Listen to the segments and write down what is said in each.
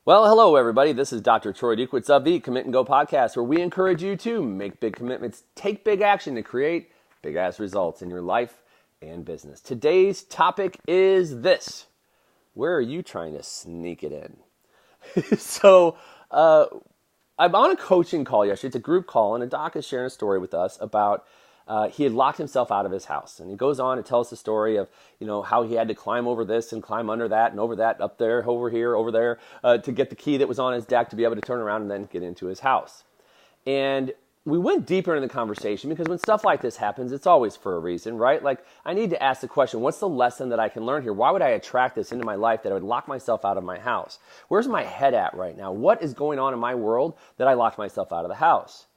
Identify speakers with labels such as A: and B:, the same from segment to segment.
A: Well, hello, everybody. This is Dr. Troy Dukowitz of the Commit and Go podcast, where we encourage you to make big commitments, take big action to create big-ass results in your life and business. Today's topic is this. Where are you trying to sneak it in? I'm on a coaching call yesterday. It's a group call, and a doc is sharing a story with us about he had locked himself out of his house. And he goes on and tells the story of, how he had to climb over this and climb under that and over that, up there, over here, over there, to get the key that was on his deck to be able to turn around and then get into his house. And we went deeper into the conversation because when stuff like this happens, it's always for a reason, right? Like, I need to ask the question, what's the lesson that I can learn here? Why would I attract this into my life that I would lock myself out of my house? Where's my head at right now? What is going on in my world that I locked myself out of the house?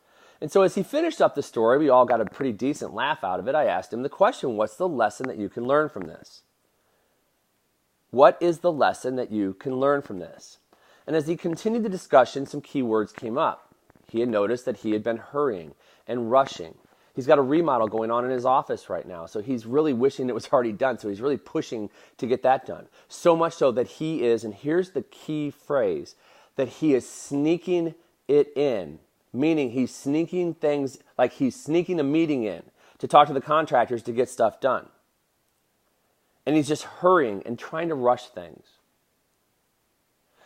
A: And so as he finished up the story, we all got a pretty decent laugh out of it. I asked him the question, what's the lesson that you can learn from this? What is the lesson that you can learn from this? And as he continued the discussion, some key words came up. He had noticed that he had been hurrying and rushing. He's got a remodel going on in his office right now, so he's really wishing it was already done, so he's really pushing to get that done. So much so that he is, and here's the key phrase, that he is sneaking it in. Meaning he's sneaking things, like he's sneaking a meeting in to talk to the contractors to get stuff done. And he's just hurrying and trying to rush things.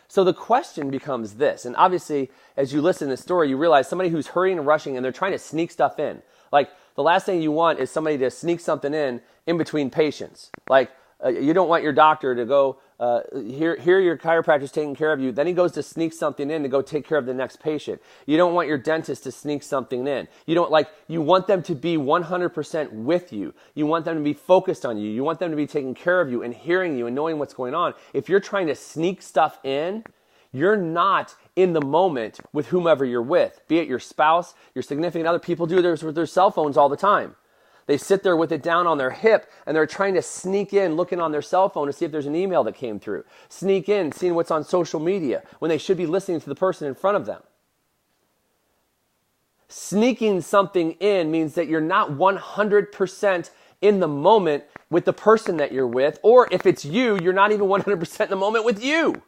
A: So the question becomes this, and obviously as you listen to this story, you realize somebody who's hurrying and rushing and they're trying to sneak stuff in. Like the last thing you want is somebody to sneak something in between patients. Like you don't want your doctor to go, here your chiropractor's taking care of you. Then he goes to sneak something in to go take care of the next patient. You don't want your dentist to sneak something in. You want them to be 100% with you. You want them to be focused on you. You want them to be taking care of you and hearing you and knowing what's going on. If you're trying to sneak stuff in, you're not in the moment with whomever you're with, be it your spouse, your significant other. People do this with their cell phones all the time. They sit there with it down on their hip and they're trying to sneak in, looking on their cell phone to see if there's an email that came through. Sneak in, seeing what's on social media when they should be listening to the person in front of them. Sneaking something in means that you're not 100% in the moment with the person that you're with, or if it's you, you're not even 100% in the moment with you.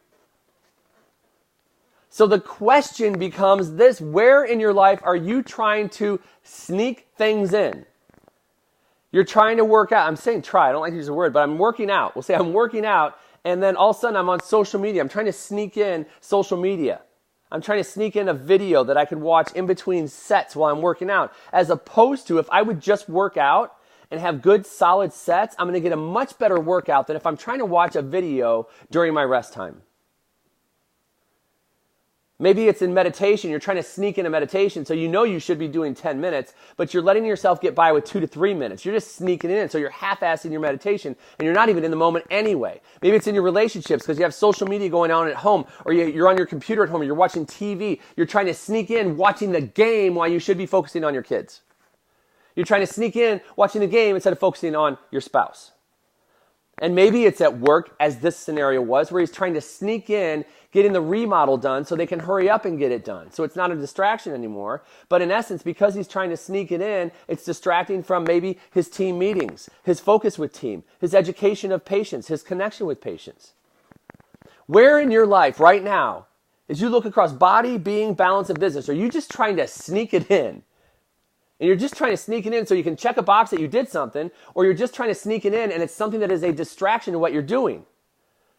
A: So the question becomes this: where in your life are you trying to sneak things in? You're trying to work out. I'm saying try. I don't like to use the word, but I'm working out. We'll say I'm working out, and then all of a sudden I'm on social media. I'm trying to sneak in social media. I'm trying to sneak in a video that I could watch in between sets while I'm working out. As opposed to if I would just work out and have good, solid sets, I'm going to get a much better workout than if I'm trying to watch a video during my rest time. Maybe it's in meditation. You're trying to sneak in a meditation, so you should be doing 10 minutes, but you're letting yourself get by with 2 to 3 minutes. You're just sneaking it in, so you're half-assing your meditation, and you're not even in the moment anyway. Maybe it's in your relationships because you have social media going on at home, or you're on your computer at home, or you're watching TV. You're trying to sneak in watching the game while you should be focusing on your kids. You're trying to sneak in watching the game instead of focusing on your spouse. And maybe it's at work, as this scenario was, where he's trying to sneak in, getting the remodel done so they can hurry up and get it done. So it's not a distraction anymore. But in essence, because he's trying to sneak it in, it's distracting from maybe his team meetings, his focus with team, his education of patients, his connection with patients. Where in your life right now, as you look across body, being, balance, and business, are you just trying to sneak it in? And you're just trying to sneak it in so you can check a box that you did something, or you're just trying to sneak it in and it's something that is a distraction to what you're doing.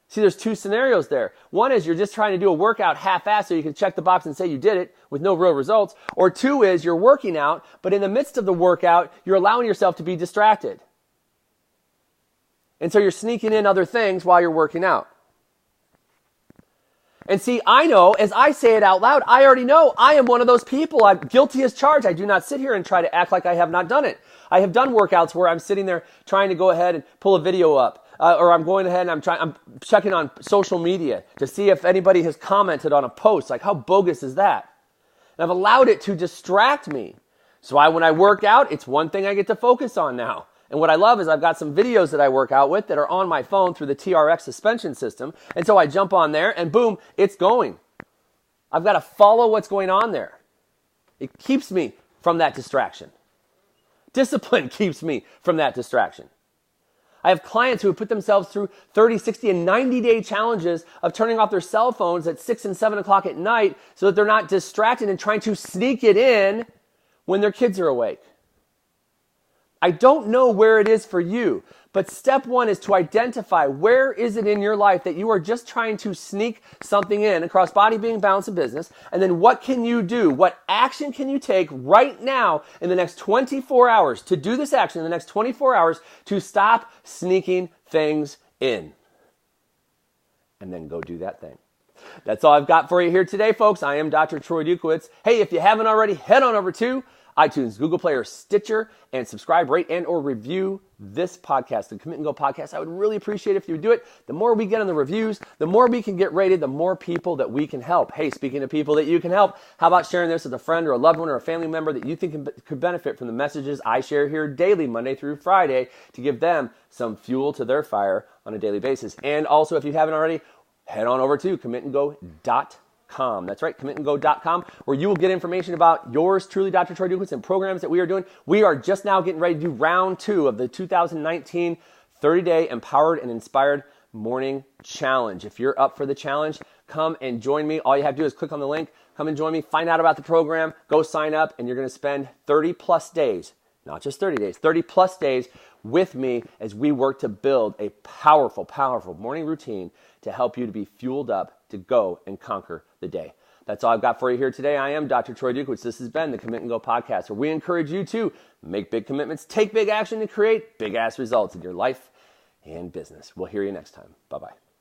A: See, there's two scenarios there. One is you're just trying to do a workout half-assed so you can check the box and say you did it with no real results. Or two is you're working out, but in the midst of the workout, you're allowing yourself to be distracted. And so you're sneaking in other things while you're working out. And see, I know, as I say it out loud, I already know I am one of those people. I'm guilty as charged. I do not sit here and try to act like I have not done it. I have done workouts where I'm sitting there trying to go ahead and pull a video up. Or I'm going ahead and I'm checking on social media to see if anybody has commented on a post. Like, how bogus is that? And I've allowed it to distract me. So when I work out, it's one thing I get to focus on now. And what I love is I've got some videos that I work out with that are on my phone through the TRX suspension system. And so I jump on there and boom, it's going. I've got to follow what's going on there. It keeps me from that distraction. Discipline keeps me from that distraction. I have clients who have put themselves through 30, 60, and 90-day challenges of turning off their cell phones at 6 and 7 o'clock at night so that they're not distracted and trying to sneak it in when their kids are awake. I don't know where it is for you, but step one is to identify where is it in your life that you are just trying to sneak something in across body, being, balance, and business. And then what can you do? What action can you take right now in the next 24 hours to do this action in the next 24 hours to stop sneaking things in? And then go do that thing. That's all I've got for you here today, folks. I am Dr. Troy Dukowitz. Hey, if you haven't already, head on over to iTunes, Google Play, or Stitcher, and subscribe, rate, and or review this podcast, the Commit and Go podcast. I would really appreciate it if you would do it. The more we get on the reviews, the more we can get rated, the more people that we can help. Hey, speaking of people that you can help, how about sharing this with a friend or a loved one or a family member that you think could benefit from the messages I share here daily, Monday through Friday, to give them some fuel to their fire on a daily basis. And also, if you haven't already, head on over to commitandgo.com. That's right, commitandgo.com, where you will get information about yours truly, Dr. Troy Dukowitz, and programs that we are doing. We are just now getting ready to do round 2 of the 2019 30-day Empowered and Inspired Morning Challenge. If you're up for the challenge, come and join me. All you have to do is click on the link, come and join me, find out about the program, go sign up, and you're going to spend 30 plus days, not just 30 days, 30 plus days with me as we work to build a powerful, powerful morning routine to help you to be fueled up to go and conquer the day. That's all I've got for you here today. I am Dr. Troy Dukowitz. This has been the Commit and Go podcast, where we encourage you to make big commitments, take big action, and create big-ass results in your life and business. We'll hear you next time. Bye-bye.